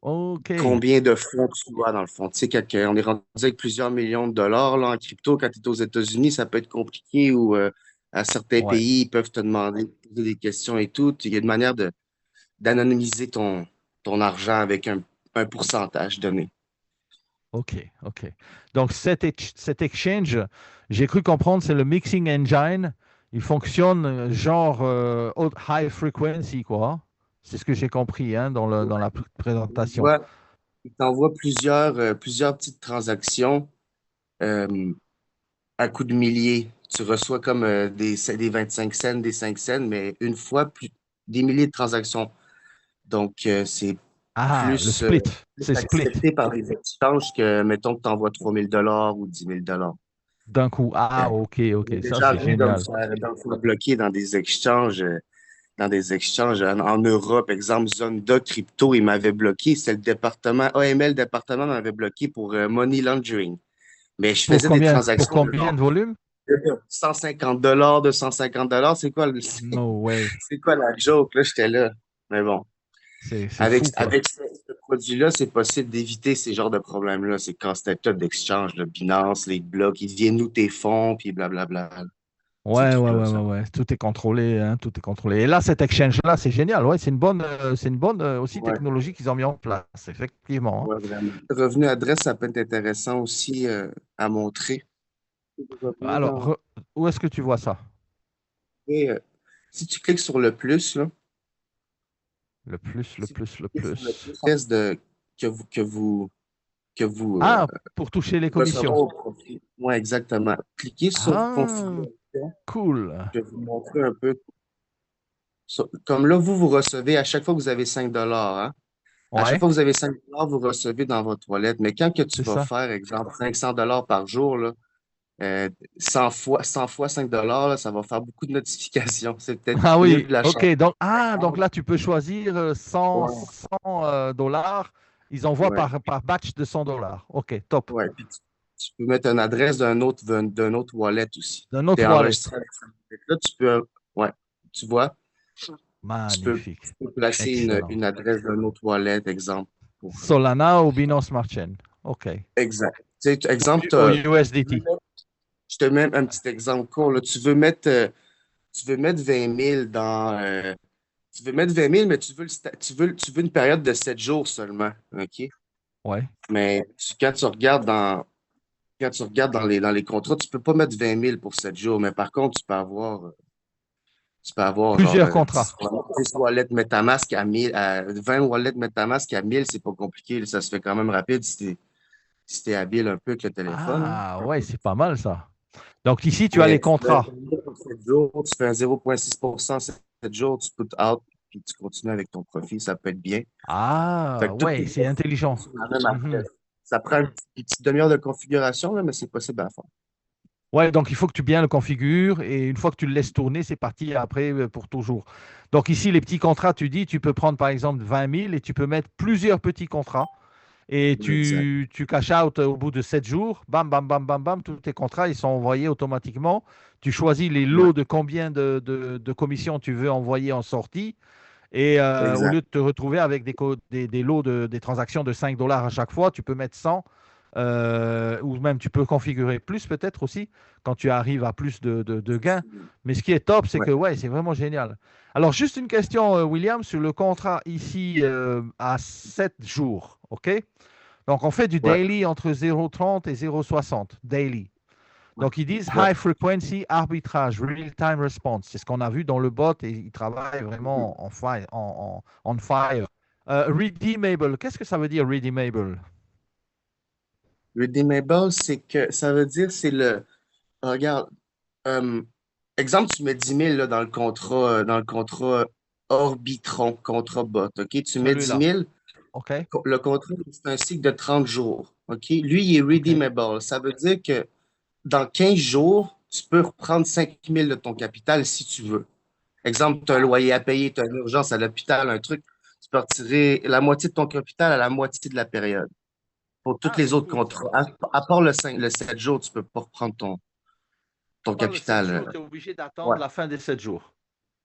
OK. combien de fonds tu as dans le fond. Tu sais, on est rendu avec plusieurs millions de dollars là, en crypto. Quand tu es aux États-Unis, ça peut être compliqué ou à certains Ouais. pays, ils peuvent te demander de poser des questions et tout. Il y a une manière d'anonymiser ton argent avec un pourcentage donné. OK. OK. Donc, cet exchange, j'ai cru comprendre, c'est le mixing engine. Il fonctionne genre high frequency, quoi. C'est ce que j'ai compris hein, dans la présentation. Il t'envoie plusieurs petites transactions euh, à coût de milliers. Tu reçois comme des 25 cents, des 5 cents, mais une fois, des milliers de transactions. Donc, c'est Ah, le plus, split. plus C'est split. accepté par les échanges que, mettons, que tu envoies 3 000 $ ou 10 000 $. D'un coup. Ah, Euh, OK, OK. J'ai Ça, déjà c'est vu d'hommes génial. se faire bloquer dans des échanges en Europe, exemple, Zonda Crypto, il m'avait bloqué. C'est le département, AML département m'avait bloqué pour money laundering. Mais je faisais des Pour transactions de combien de genre volume? 150 $, 250 $. No way. C'est quoi la joke? Là, j'étais là. Mais bon. C'est fou, quoi. Avec ce produit-là, c'est possible d'éviter ces genres de problèmes-là. C'est quand c'était tout d'exchange, le Binance, les blocs, ils deviennent où tes fonds, puis blablabla. Ces Ouais, ouais, trucs-là, ouais, ouais, ça. ouais. Tout est contrôlé, hein, tout est contrôlé. Et là, cet exchange-là, c'est génial. Ouais, c'est une bonne aussi Ouais, technologie qu'ils ont mis en place, effectivement. ouais, vraiment. Le revenu adresse, ça peut être intéressant aussi à montrer. Revenu Alors, dans... où est-ce que tu vois ça? Et, si tu cliques sur le plus, là, Le plus, le si tu plus, le cliques sur le plus. plus, reste que que vous Ah, pour toucher les recevoir commissions. au profit. Ouais, exactement. Cliquez sur Ah, configuration. cool. Je vais vous montrer un peu. Comme là, vous recevez à chaque fois que vous avez 5 hein? À chaque Ouais, fois que vous avez 5 vous recevez dans votre wallet. Mais quand que tu c'est vas ça. faire, exemple, 500 par jour, là, euh, 100 fois 5 là, ça va faire beaucoup de notifications. C'est peut-être Ah mieux de oui, la ok. changer. Donc là, tu peux choisir 100, Ouais, 100 dollars. Ils envoient ouais, par batch de 100 dollars. Ok, top. ouais. Puis tu peux mettre une adresse d'un autre wallet aussi. D'un Tu es autre wallet. enregistré avec ça. Fait que là, ouais, tu vois, tu Magnifique. peux placer Excellent. une adresse d'un autre wallet, exemple. Solana ou Binance Smart Chain. Ok. Exact. Tu sais, exemple, Au tu veux USDT. mettre- je te mets un petit exemple court, là. Tu veux mettre 20 000 tu veux mettre 20 000, mais tu veux une période de 7 jours seulement. OK? Ouais. Mais quand tu regardes dans les contrats, tu peux pas mettre 20 000 pour 7 jours. Mais par contre, tu peux avoir genre Plusieurs contrats. 10 wallets MetaMask à 1000, à 20 wallets MetaMask à 1000, c'est pas compliqué, là. Ça se fait quand même rapide si t'es habile un peu avec le téléphone, Ah là. ouais, c'est pas mal ça. Donc ici, tu as les Mais tu fais contrats. 7 jours, tu fais un 0,6% 7 jours, tu put out, puis tu continues avec ton profit, ça peut être bien. Fait Ah que toutes tes ouais, c'est profits intelligent. sont la même Mhm. adresse. Ça prend une petite demi-heure de configuration, là, mais c'est possible à faire. Ouais, donc il faut que tu bien le configures et une fois que tu le laisses tourner, c'est parti après pour toujours. Donc ici, les petits contrats, tu dis, tu peux prendre par exemple 20 000 et tu peux mettre plusieurs petits contrats et Oui, exact. tu cash out au bout de 7 jours. Bam, bam, bam, bam, bam, tous tes contrats, ils sont envoyés automatiquement. Tu choisis les Ouais, lots de combien de commissions tu veux envoyer en sortie. Et au exact. lieu de te retrouver avec des lots des transactions de 5 dollars à chaque fois, tu peux mettre 100 ou même tu peux configurer plus peut-être aussi quand tu arrives à plus de gains. Mais ce qui est top, c'est Ouais, que ouais, c'est vraiment génial. Alors, juste une question, William, sur le contrat ici à 7 jours. OK? Donc, on fait du ouais, daily entre 0,30 et 0,60 daily. ouais, Donc, ils disent ouais. high frequency arbitrage, real-time response. C'est ce qu'on a vu dans le bot et ils travaillent Mhm. vraiment en fire. On fire. Redeemable, qu'est-ce que ça veut dire redeemable? Redeemable, c'est que ça veut dire, c'est le. Regarde, euh, exemple, tu mets 10 000 là, dans le contrat Orbitron, contrat bot. OK? Tu mets 10 Celui-là. 000, OK? le contrat, c'est un cycle de 30 jours. OK? Lui, il est OK. redeemable. Ça veut dire que dans 15 jours, tu peux reprendre 5 000 de ton capital si tu veux. Exemple, tu as un loyer à payer, tu as une urgence à l'hôpital, un truc, tu peux retirer la moitié de ton capital à la moitié de la période. Pour tous Ah, les c'est autres cool ça. contrats. À part le 7 jours, tu peux pas reprendre À ton part le 7 capital. jours, tu es obligé Ouais. d'attendre la fin des 7 jours.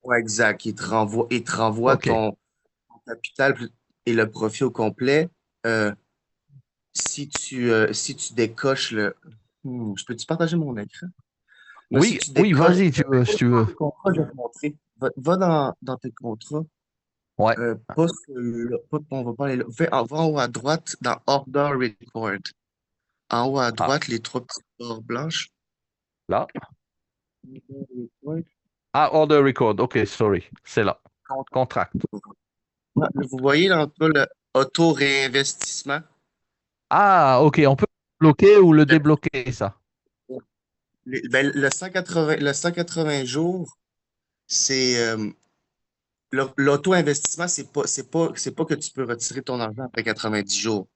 Ouais, exact. Il te renvoie OK. ton capital et le profit au complet. Euh, si tu décoches le. Je peux-tu partager mon écran? Mais si Oui, tu oui, décoches vas-y, si tu veux. tes contrats, je vais te montrer. Va dans tes contrats. Ouais. Pas on va pas aller là. Va en haut à droite dans Order Report. En haut à Ah, droite, les trois petites barres blanches. là. Order Report. Ah, order record. OK, sorry. C'est là. Contrat. Contract. Ouais, vous voyez là en bas le auto-réinvestissement? Ah, OK, on peut bloquer ou le débloquer, ça. Le 180 jours, c'est l'auto-investissement, c'est pas que tu peux retirer ton argent après 90 jours.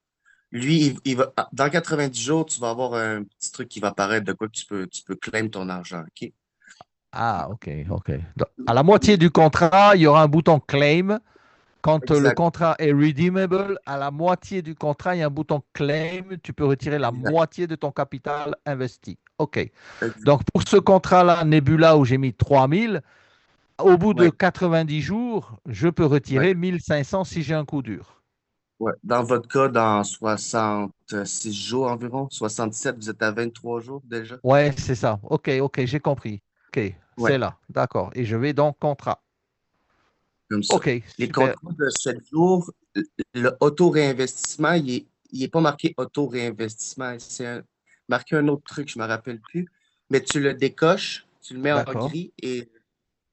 Lui, dans 90 jours, tu vas avoir un petit truc qui va apparaître de quoi que tu peux claim ton argent. OK? Ah, OK, OK. À la moitié du contrat, il y aura un bouton claim. Quand le Exact, contrat est redeemable, à la moitié du contrat, il y a un bouton claim. Tu peux retirer la exact, moitié de ton capital investi. OK. exact. Donc, pour ce contrat-là, Nebula, où j'ai mis 3000, au bout de Ouais, 90 jours, je peux ouais, retirer 1500 si j'ai un coup dur. ouais. Dans votre cas, dans 66 jours environ, 67, vous êtes à 23 jours déjà. Ouais, c'est ça. OK, OK, j'ai compris. OK, Ouais, c'est là. D'accord. Et je vais dans contrat. comme ça. OK, Les super. contrats de 7 jours, le auto-réinvestissement, il est pas marqué auto-réinvestissement. Marqué un autre truc, je me rappelle plus. Mais tu le décoches, tu le mets en D'accord. gris et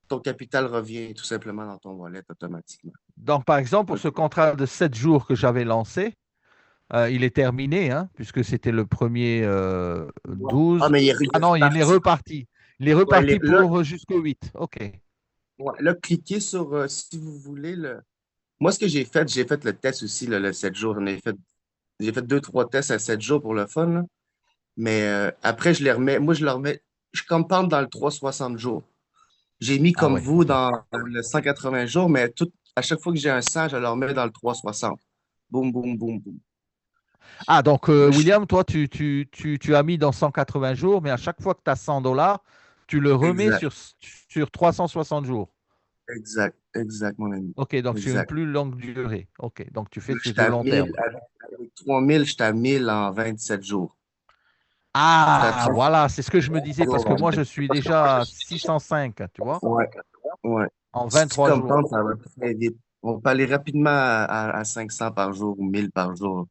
ton capital revient tout simplement dans ton wallet automatiquement. Donc, par exemple, pour OK. ce contrat de 7 jours que j'avais lancé, il est terminé, hein, puisque c'était le premier Ouais. Ah, 12. mais il Ah est non, il est reparti. reparti. Il est Ouais, reparti là, pour jusqu'au 8. OK. ouais, là, cliquez sur, si vous voulez, le. Moi, ce que j'ai fait le test aussi, là, le 7 jours. J'ai fait deux, trois tests à 7 jours pour le fun, là. Mais après, je les remets. Moi, je le remets. Je compense dans le 360 jours. J'ai mis Ah comme ouais, vous OK. dans le 180 jours, mais à chaque fois que j'ai un 100, je le remets dans le 360. Boum, boum, boum, boum. Ah, donc, Là, William, toi, tu as mis dans 180 jours, mais à chaque fois que tu as 100 dollars, tu le remets exact, sur 360 jours. exact, mon ami. OK, donc sur une Exact. plus longue durée. OK, donc tu fais Là, sur j'étais du à long 1000, terme. avec 3000, j'étais à 1000 en 27 jours. J'étais à Ah, 30 voilà, c'est ce que je me disais, parce jours que en moi, je 27 suis déjà à 605, tu vois, Ouais, ouais. en Si tu 23 jours. compenses, ça va très vite. On peut aller rapidement à 500 par jour ou 1000 par jour.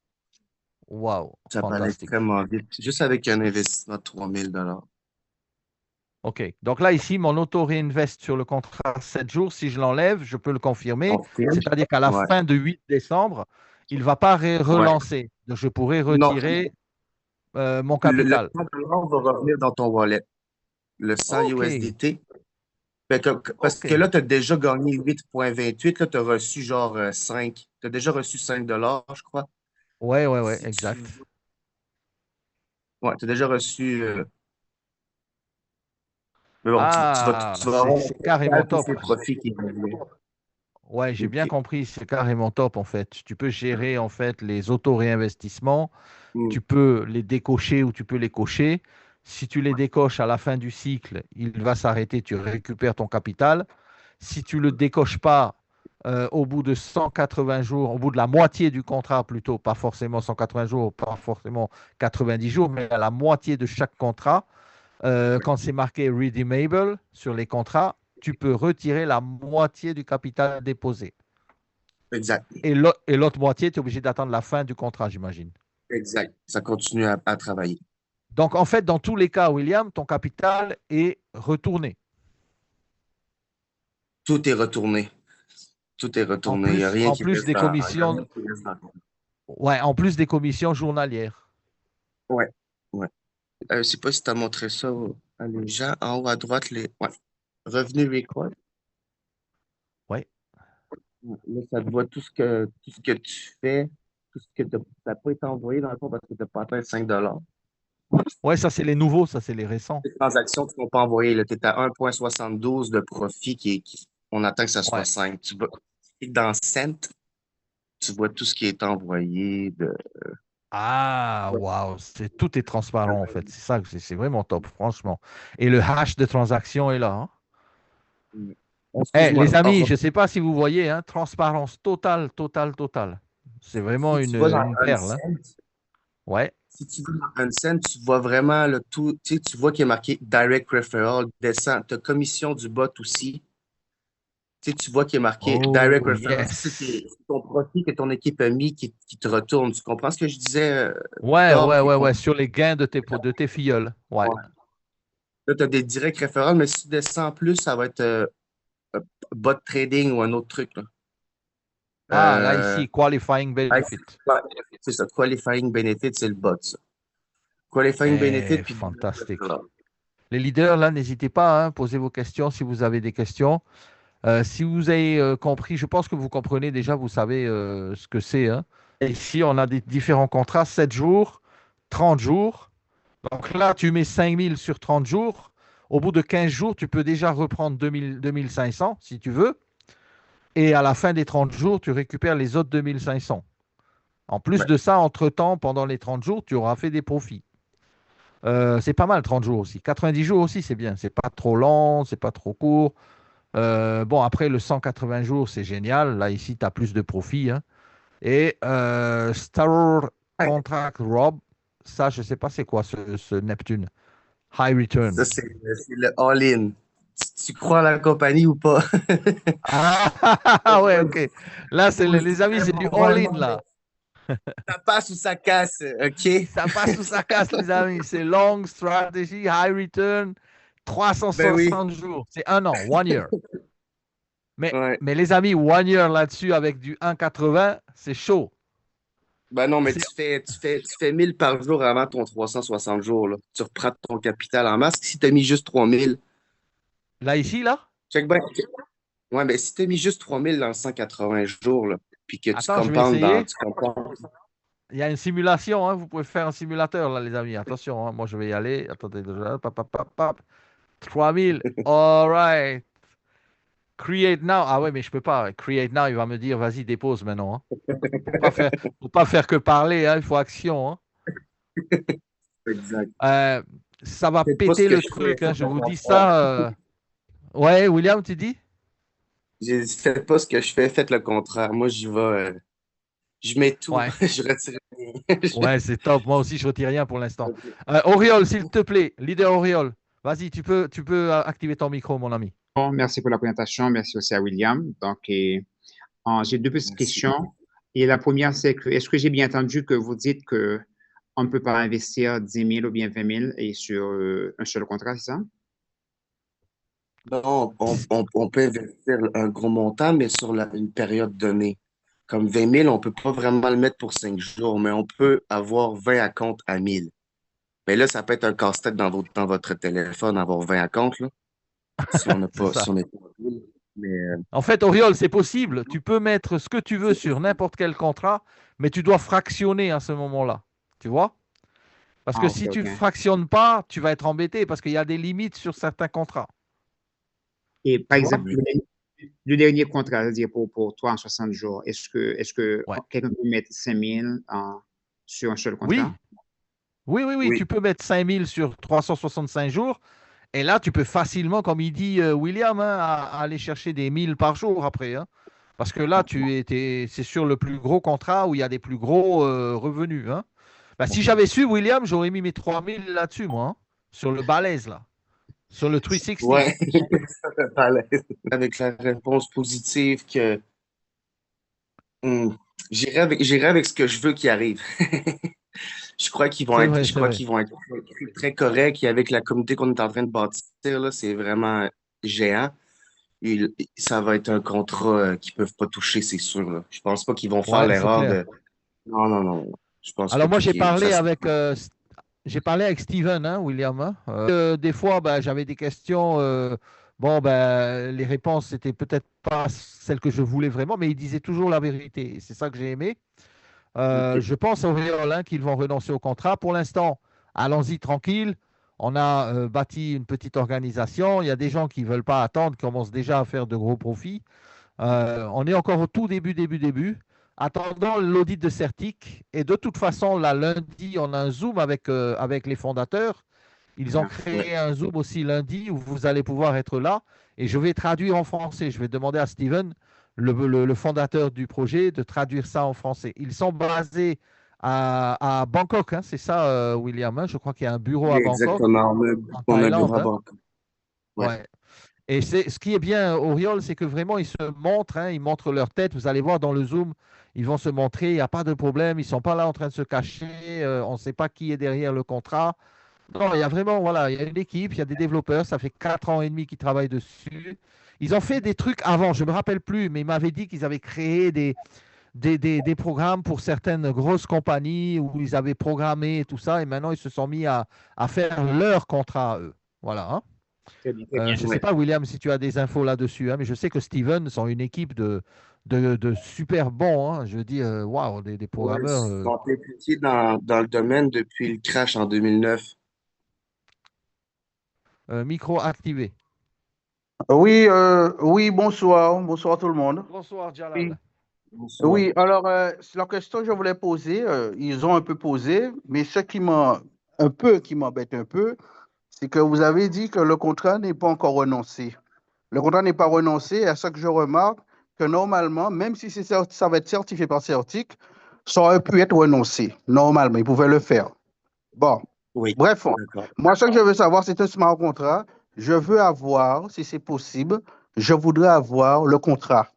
Waouh, Ça peut aller fantastique. extrêmement vite, juste avec un investissement de 3000 $. OK, donc là, ici, mon auto-réinvest sur le contrat 7 jours, si je l'enlève, je peux le confirmer, Confirme? c'est-à-dire qu'à la Ouais, fin de 8 décembre, il ne va pas ouais. relancer. Donc, je pourrais Non, retirer mon le capital. 100 $ va revenir dans ton wallet, le 100 OK, USDT. Parce que OK. là, tu as déjà gagné 8,28. Là, tu as reçu genre 5. Tu as déjà reçu 5 $, je crois. Ouais, ouais, ouais, Si tu exact. veux. Ouais, tu as déjà reçu. Mais bon, Ah, tu vas avoir le c'est carrément total plus top. les profits qui vont venir. Ouais, j'ai bien OK. compris, c'est carrément top en fait. Tu peux gérer en fait les auto-réinvestissements, Hmm. tu peux les décocher ou tu peux les cocher. Si tu les décoches à la fin du cycle, il va s'arrêter, tu récupères ton capital. Si tu le décoches pas au bout de 180 jours, au bout de la moitié du contrat plutôt, pas forcément 180 jours, pas forcément 90 jours, mais à la moitié de chaque contrat, quand c'est marqué redeemable sur les contrats, tu peux retirer la moitié du capital déposé. Exact. Et l'autre moitié, tu es obligé d'attendre la fin du contrat, j'imagine. Exact. Ça continue à travailler. Donc, en fait, dans tous les cas, William, ton capital est retourné. Tout est retourné. Tout est retourné. Il n'y a rien En qui plus reste des il y a rien commissions, qui reste dans. ouais, en plus des commissions journalières. Ouais. Ouais. Je sais pas si tu as montré ça à les gens en haut à droite, les ouais. Revenus record. Ouais. Ouais. Là, ça te voit tout ce que tu fais, tout ce que ça n'a pas été envoyé dans le fond parce que tu n'as pas atteint 5 $. Ouais, ça, c'est les nouveaux, ça, c'est les récents. Les transactions qui ne sont pas envoyées, tu es à 1,72 de profit on attend que ça soit Ouais. 5. Tu vas dans Cent, tu vois tout ce qui est envoyé de. Ah, waouh, tout est transparent, en fait. C'est ça, c'est vraiment top, franchement. Et le hash de transaction est là, hein. Eh, Excuse-moi. les amis, je ne sais pas si vous voyez, hein, transparence totale, totale, totale. C'est vraiment Si tu vas dans une perle, hein. Uncent, Ouais. si tu vas dans Uncent, tu vois vraiment le tout. Tu sais, tu vois qu'il est marqué Direct Referral, descend. Tu as commission du bot aussi. Tu sais, tu vois qu'il est marqué Direct Oh, Referral. Ça, yes. c'est ton profit que ton équipe a mis qui te retourne. Tu comprends ce que je disais, Ouais, Thor, ouais, puis ouais, ouais, sur les gains de tes filleuls. Ouais. ouais. Là, tu as des directs référents, mais si tu descends plus, ça va être euh, bot trading ou un autre truc, là. Ah, là, Euh, ici, qualifying ouais, benefit. c'est ça. Qualifying Benefit, c'est le bot, ça. Qualifying Benefit, Eh, puis direct fantastique. referral. Les leaders, là, n'hésitez pas à poser vos questions si vous avez des questions. Si vous avez compris, je pense que vous comprenez déjà, vous savez ce que c'est, hein. Et ici, on a des différents contrats, 7 jours, 30 jours. Donc là, tu mets 5 000 sur 30 jours. Au bout de 15 jours, tu peux déjà reprendre 2 500 si tu veux. Et à la fin des 30 jours, tu récupères les autres 2 500. En plus Ouais. de ça, entre-temps, pendant les 30 jours, tu auras fait des profits. C'est pas mal 30 jours aussi. 90 jours aussi, c'est bien. C'est pas trop lent, c'est pas trop court. Bon, après, le 180 jours, c'est génial. Là, ici, tu as plus de profit, hein. Et Star Ouais. Contract Rob, ça, je sais pas c'est quoi ce Neptune. High Return. Ça, c'est le all-in. Tu crois à la compagnie ou pas? Ah, ouais, ok. Là, c'est les amis, c'est du all-in, là. Ça passe ou ça casse, OK? Ça passe ou ça casse, les amis. C'est long strategy, high return, Ben oui. 360 jours. C'est un an, 1 year. Ouais. Mais les amis, 1 year là-dessus avec du 1,80, c'est chaud. Ben non, mais C'est tu fais 1000 par jour avant ton 360 jours, là. Tu reprends ton capital en masse. Si tu as mis juste 3000, là, ici, là. check bien. Ouais, mais si tu as mis juste 3000 dans le 180 jours, là, puis que Attends, je vais essayer. tu compoundes. Il y a une simulation, hein. Vous pouvez faire un simulateur, là, les amis. Attention, hein. Moi, je vais y aller. Attendez, déjà. Pap, pap, pap, pap. 3000. All right. Create now. Ah ouais, mais je peux pas. Create now, il va me dire, vas-y, dépose maintenant, hein. Faut pas faire que parler, hein. Il faut action, hein. Exact. Euh, Ça va Faites pas ce péter que le je fais, truc, hein. faites Je le vous dis contraire. ça. Ouais, William, tu dis? J'ai dit, faites pas ce que je fais, faites le contraire. Moi, j'y vais, je mets tout, Ouais. je retire rien. Ouais, c'est top. Moi aussi, je retire rien pour l'instant. Oriol, s'il te plaît, leader Oriol, vas-y, tu peux activer ton micro, mon ami. Bon, merci pour la présentation. Merci aussi à William. Donc, j'ai deux petites Merci. questions. Et la première, c'est que, est-ce que j'ai bien entendu que vous dites que on ne peut pas investir 10 000 ou bien 20 000 et sur un seul contrat, c'est ça? Non, on peut investir un gros montant, mais sur une période donnée. Comme 20 000, on peut pas vraiment le mettre pour 5 jours, mais on peut avoir 20 à compte à 1000. Mais là, ça peut être un casse-tête dans votre téléphone, avoir 20 à compte, là, C'est si ça. on n'est pas en ville. Mais En fait, Oriol, c'est possible. Tu peux mettre ce que tu veux c'est sur possible. n'importe quel contrat, mais tu dois fractionner à ce moment-là. Tu vois? Parce Ah, que OK, si tu OK. ne fractionnes pas, tu vas être embêté parce qu'il y a des limites sur certains contrats. Et par Tu vois? exemple, le dernier contrat, c'est-à-dire pour toi en 60 jours, est-ce que Ouais. quelqu'un peut mettre 5 000 sur un seul contrat? Oui, oui, Oui. tu peux mettre 5 000 sur 365 jours. Et là, tu peux facilement, comme il dit William, hein, aller chercher des 1000 par jour après, hein. Parce que là, c'est sur le plus gros contrat où il y a des plus gros revenus, hein. Bah, si j'avais su, William, j'aurais mis mes 3000 là-dessus, moi, hein, sur le balèze, là, sur le 360. Ouais. Avec la réponse positive que hmm, j'irai avec ce que je veux qui arrive. C'est vrai, Je c'est crois vrai. qu'ils vont être très, très corrects et avec la communauté qu'on est en train de bâtir, là, c'est vraiment géant. Ça va être un contrat qu'ils peuvent pas toucher, c'est sûr, là. Je pense pas qu'ils vont faire Ouais, c'est l'erreur clair. de. Non, non, non. Je pense pas Alors moi, que ça se. j'ai parlé avec Steven, hein, William, hein. Des fois, ben, j'avais des questions. Bon, ben, les réponses n'étaient peut-être pas celles que je voulais vraiment, mais il disait toujours la vérité. Et c'est ça que j'ai aimé. OK. Je pense aux Réolins qu'ils vont renoncer au contrat. Pour l'instant, allons-y tranquille. On a bâti une petite organisation. Il y a des gens qui ne veulent pas attendre, qui commencent déjà à faire de gros profits. On est encore au tout début. Attendant l'audit de Certic. Et de toute façon, là, lundi, on a un Zoom avec les fondateurs. Ils ont Ouais. créé un Zoom aussi lundi où vous allez pouvoir être là. Et je vais traduire en français. Je vais demander à Steven, le fondateur du projet, de traduire ça en français. Ils sont basés à Bangkok, hein, c'est ça, William, hein. Je crois qu'il y a un bureau Oui, à Bangkok, exactement. en On a un bureau Thaïlande, à hein. Bangkok. Ouais. Ouais. Et ce qui est bien, Oriol, c'est que vraiment, ils se montrent, hein, ils montrent leur tête. Vous allez voir dans le Zoom, ils vont se montrer, il n'y a pas de problème. Ils ne sont pas là en train de se cacher. On ne sait pas qui est derrière le contrat. Non, il y a vraiment, voilà, il y a une équipe, il y a des développeurs. Ça fait 4 ans et demi qu'ils travaillent dessus. Ils ont fait des trucs avant, je ne me rappelle plus, mais ils m'avaient dit qu'ils avaient créé des programmes pour certaines grosses compagnies où ils avaient programmé et tout ça. Et maintenant, ils se sont mis à faire leur contrat à eux. Voilà, hein. Très bien, très bien. Je ne sais Ouais. pas, William, si tu as des infos là-dessus, hein, mais je sais que Steven sont une équipe de super bons, hein. Je dis, waouh, des Ouais, programmeurs ils sont impliqués dans le domaine depuis le crash en 2009. micro-activés. Oui, oui, bonsoir, bonsoir tout le monde. Bonsoir, Oui, Jalal. Bonsoir. oui, alors, c'est la question que je voulais poser, ils ont un peu posé, mais ce qui m'embête un peu, c'est que vous avez dit que le contrat n'est pas encore renoncé. Le contrat n'est pas renoncé, et à ce que je remarque, que normalement, même si ça va être certifié par Certic, ça aurait pu être renoncé. Normalement, ils pouvaient le faire. Bon, Oui, bref, d'accord. moi, ce que je veux savoir, c'est un smart contrat. Je veux avoir, si c'est possible, je voudrais avoir le contrat.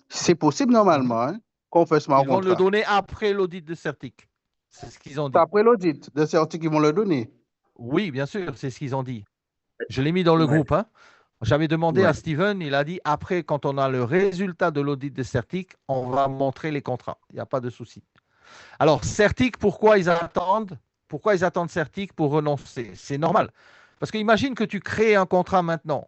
C'est possible Mhm. normalement, hein, qu'on fait smart Ils vont le contrat. donner après l'audit de Certic. C'est ce qu'ils ont C'est dit. après l'audit de Certic qu'ils vont le donner. Oui, bien sûr, c'est ce qu'ils ont dit. Je l'ai mis dans le Ouais, groupe, hein. J'avais demandé ouais, à Steven, il a dit après, quand on a le résultat de l'audit de Certic, on va montrer les contrats. Il n'y a pas de souci. Alors, Certic, pourquoi ils attendent? Pourquoi ils attendent Certic pour renoncer? C'est normal. Parce que imagine que tu crées un contrat maintenant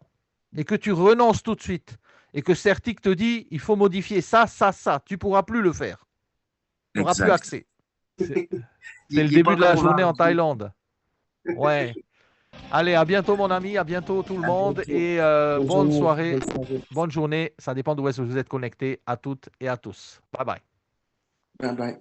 et que tu renonces tout de suite et que Certic te dit il faut modifier ça, ça, ça. Tu ne pourras plus le faire. Tu n'auras plus exact. accès. C'est le Il est début pas de la encore journée ouvert. en Thaïlande. Ouais. Allez, à bientôt, mon ami. À bientôt, tout le À monde. bientôt. Et Bonne bonne journée. soirée. Bonne soirée. Bonne journée. Ça dépend d'où est-ce que vous êtes connectés. À toutes et à tous. Bye bye. Bye bye.